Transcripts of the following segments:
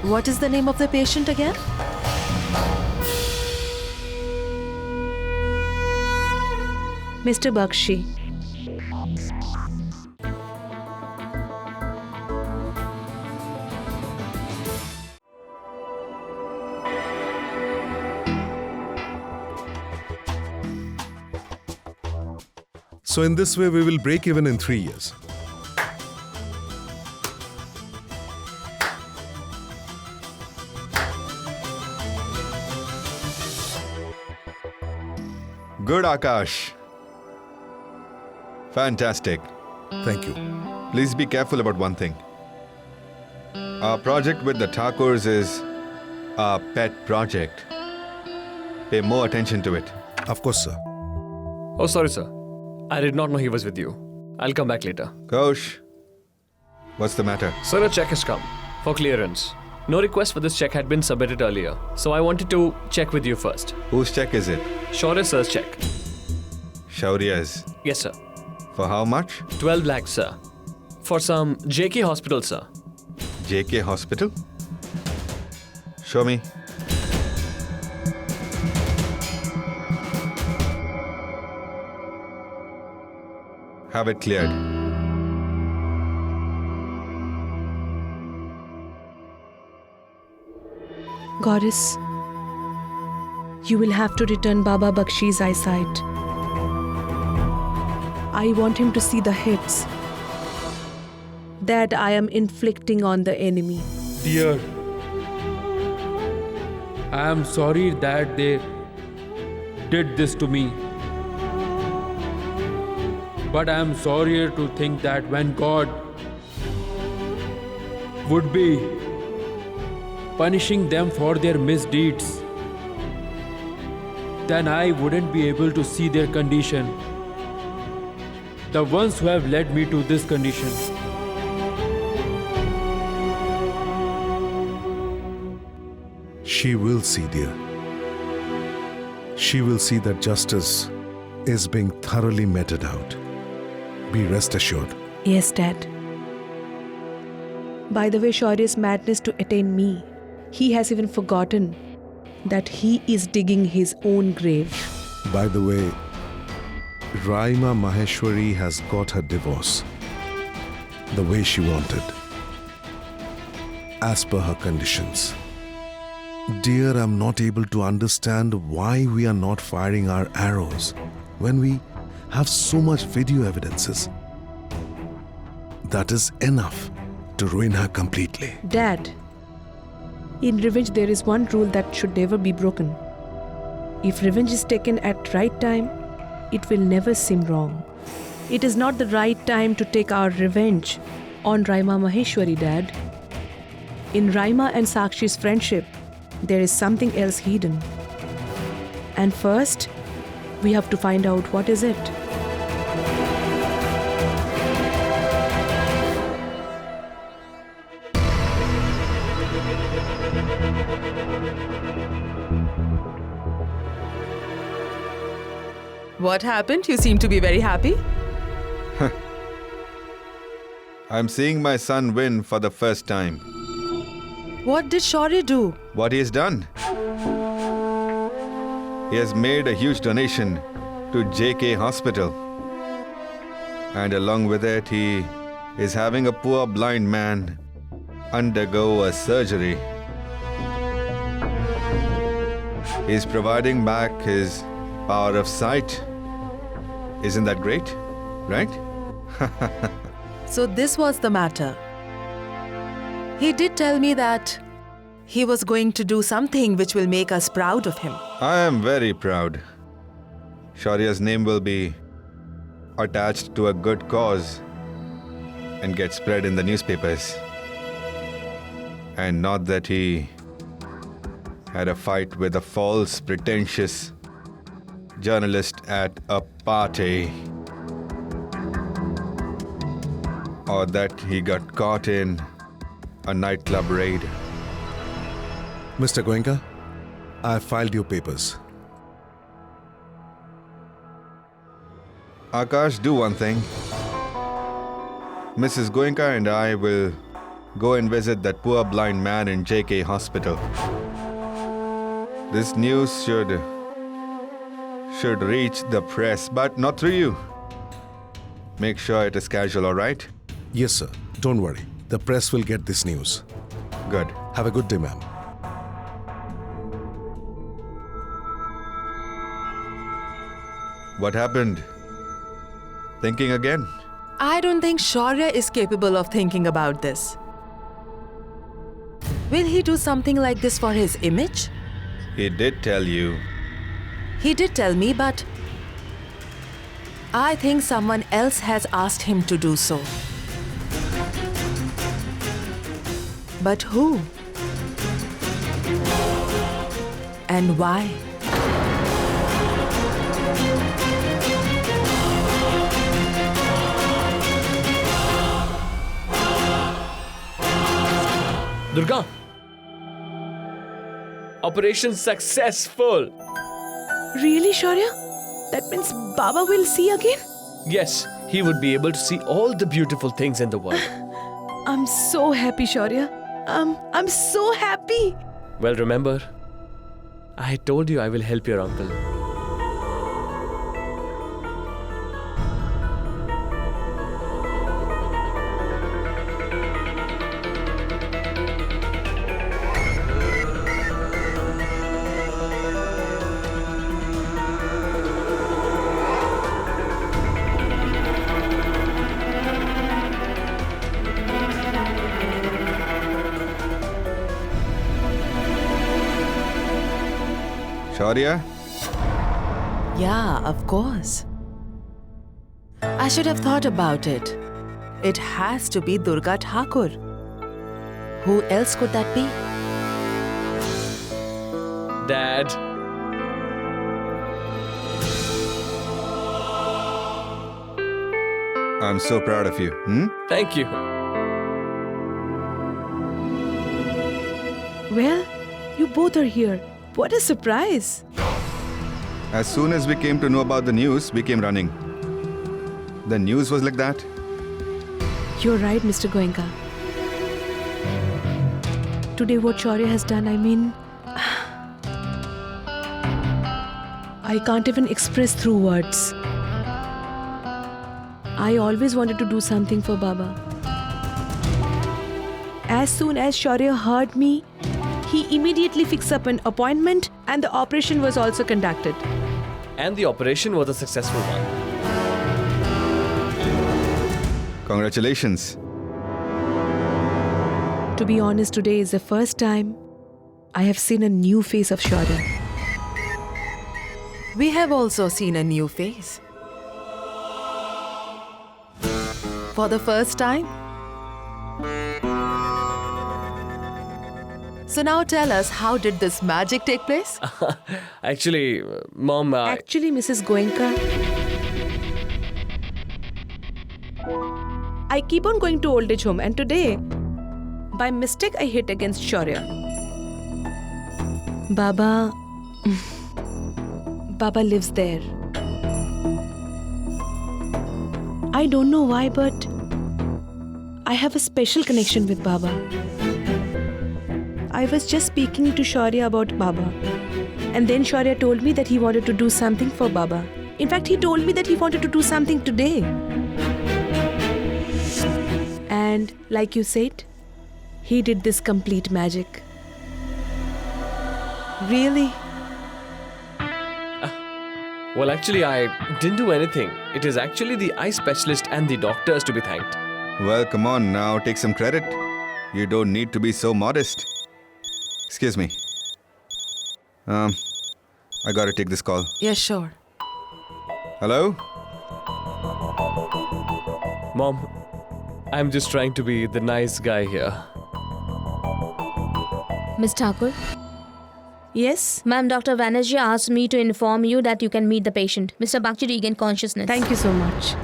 What is the name of the patient again? Mr. Bakshi. So in this way, we will break even in 3 years. Good, Akash. Fantastic. Thank you. Please be careful about one thing. Our project with the Thakurs is our pet project. Pay more attention to it. Of course, sir. Oh, sorry, sir. I did not know he was with you. I'll come back later. Ghosh, what's the matter? Sir, a check has come for clearance. No request for this check had been submitted earlier, so I wanted to check with you first. Whose check is it? Shaurya sir's check. Shaurya's. Yes, sir. For how much? 12 lakhs, sir. For some JK hospital, sir. JK Hospital? Show me. Have it cleared. Goddess, you will have to return Baba Bakshi's eyesight. I want him to see the hits that I am inflicting on the enemy. Dear, I am sorry that they did this to me. But I am sorrier to think that when God would be punishing them for their misdeeds, then I wouldn't be able to see their condition. The ones who have led me to this condition. She will see, dear. She will see that justice is being thoroughly meted out. Be rest assured. Yes, Dad. By the way, Shaurya's madness to attain me, he has even forgotten that he is digging his own grave. By the way, Raima Maheshwari has got her divorce the way she wanted, as per her conditions. Dear, I'm not able to understand why we are not firing our arrows when we have so much video evidences. That is enough to ruin her completely. Dad, in revenge there is one rule that should never be broken. If revenge is taken at right time, it will never seem wrong. It is not the right time to take our revenge on Raima Maheshwari, Dad. In Raima and Sakshi's friendship, there is something else hidden. And first, we have to find out what is it. What happened? You seem to be very happy. I'm seeing my son win for the first time. What did Shaurya do? What he has done? He has made a huge donation to JK Hospital. And along with it, he is having a poor blind man undergo a surgery. He is providing back his power of sight. Isn't that great? Right? So this was the matter. He did tell me that he was going to do something which will make us proud of him. I am very proud. Shaurya's name will be attached to a good cause and get spread in the newspapers. And not that he had a fight with a false, pretentious journalist at a party. Or that he got caught in a nightclub raid. Mr. Goenka, I filed your papers. Akash, do one thing. Mrs. Goenka and I will go and visit that poor blind man in JK Hospital. This news should reach the press, but not through you. Make sure it is casual, all right? Yes, sir. Don't worry. The press will get this news. Good. Have a good day, ma'am. What happened? Thinking again? I don't think Shaurya is capable of thinking about this. Will he do something like this for his image? He did tell you. He did tell me, but I think someone else has asked him to do so. But who? And why? Durga! Operation successful! Really, Shaurya? That means Baba will see again? Yes, he would be able to see all the beautiful things in the world. I'm so happy, Shaurya. I'm so happy. Well, remember, I told you I will help your uncle. Shaurya? Yeah, of course. I should have thought about it. It has to be Durga Thakur. Who else could that be? Dad. I'm so proud of you. Thank you. Well, you both are here. What a surprise. As soon as we came to know about the news, we came running. The news was like that? You're right, Mr. Goenka. Today what Shaurya has done, I mean, I can't even express through words. I always wanted to do something for Baba. As soon as Shaurya heard me, he immediately fixed up an appointment and the operation was also conducted. And the operation was a successful one. Congratulations. To be honest, today is the first time I have seen a new face of Shaurya. We have also seen a new face. For the first time. So now tell us, how did this magic take place? Actually, Mom, Actually, Mrs. Goenka, I keep on going to old age home and today, by mistake, I hit against Shaurya. Baba lives there. I don't know why, but I have a special connection with Baba. I was just speaking to Shaurya about Baba. And then Shaurya told me that he wanted to do something for Baba. In fact, he told me that he wanted to do something today. And like you said, he did this complete magic. Really? well, actually, I didn't do anything. It is actually the eye specialist and the doctors to be thanked. Well, come on now, take some credit. You don't need to be so modest. Excuse me. I gotta take this call. Yeah, sure. Hello? Mom, I'm just trying to be the nice guy here. Miss Thakur, Yes? ma'am, Dr. Banerjee asked me to inform you that you can meet the patient. Mr. Bakshi regained consciousness. Thank you so much.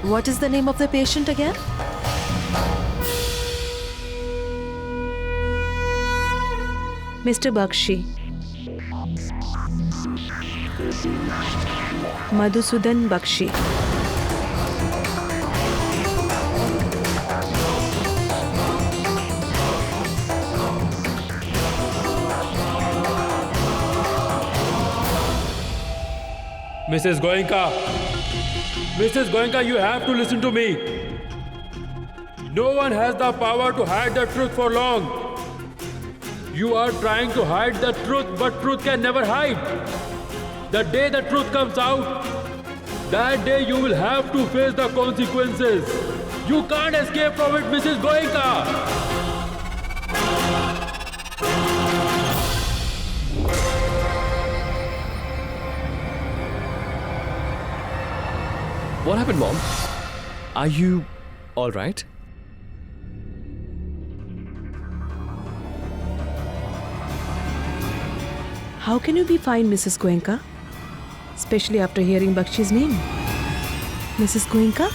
What is the name of the patient again? Mr. Bakshi. Madhusudan Bakshi. Mrs. Goenka, you have to listen to me. No one has the power to hide the truth for long. You are trying to hide the truth, but truth can never hide. The day the truth comes out, that day you will have to face the consequences. You can't escape from it, Mrs. Goenka. What happened, Mom? Are you all right? How can you be fine, Mrs. Goenka? Especially after hearing Bakshi's name. Mrs. Goenka?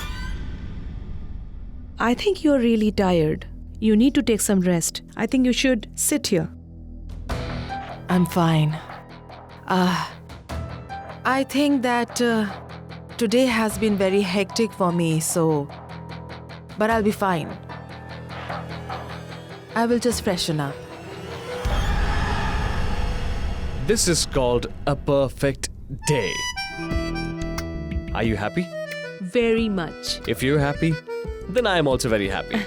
I think you're really tired. You need to take some rest. I think you should sit here. I'm fine. I think that today has been very hectic for me, but I'll be fine. I will just freshen up. This is called a perfect day. Are you happy? Very much. If you're happy, then I am also very happy.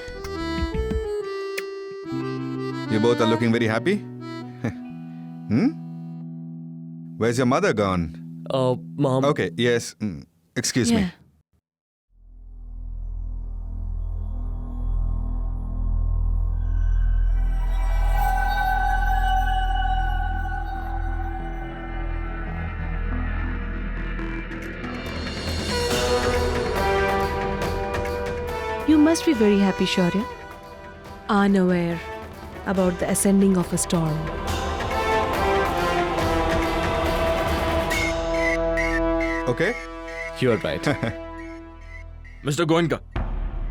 You both are looking very happy? Where's your mother gone? Mom. Okay, yes. Excuse me. You must be very happy, Shaurya. Unaware about the ascending of a storm. Okay? You're right. Mr. Goenka.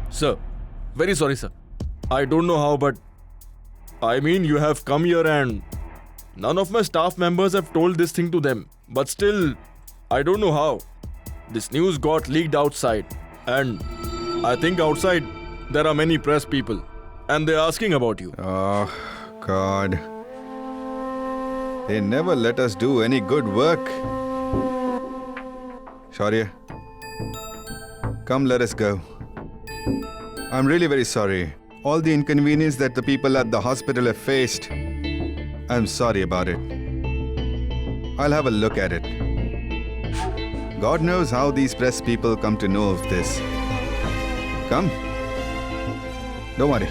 Sir, very sorry, sir. I don't know how, but I mean, you have come here and none of my staff members have told this thing to them. But still, I don't know how. This news got leaked outside. And I think outside there are many press people. And they're asking about you. Oh, God. They never let us do any good work. Shaurya, come, let us go. I'm really very sorry. All the inconvenience that the people at the hospital have faced, I'm sorry about it. I'll have a look at it. God knows how these press people come to know of this. Come. Don't worry.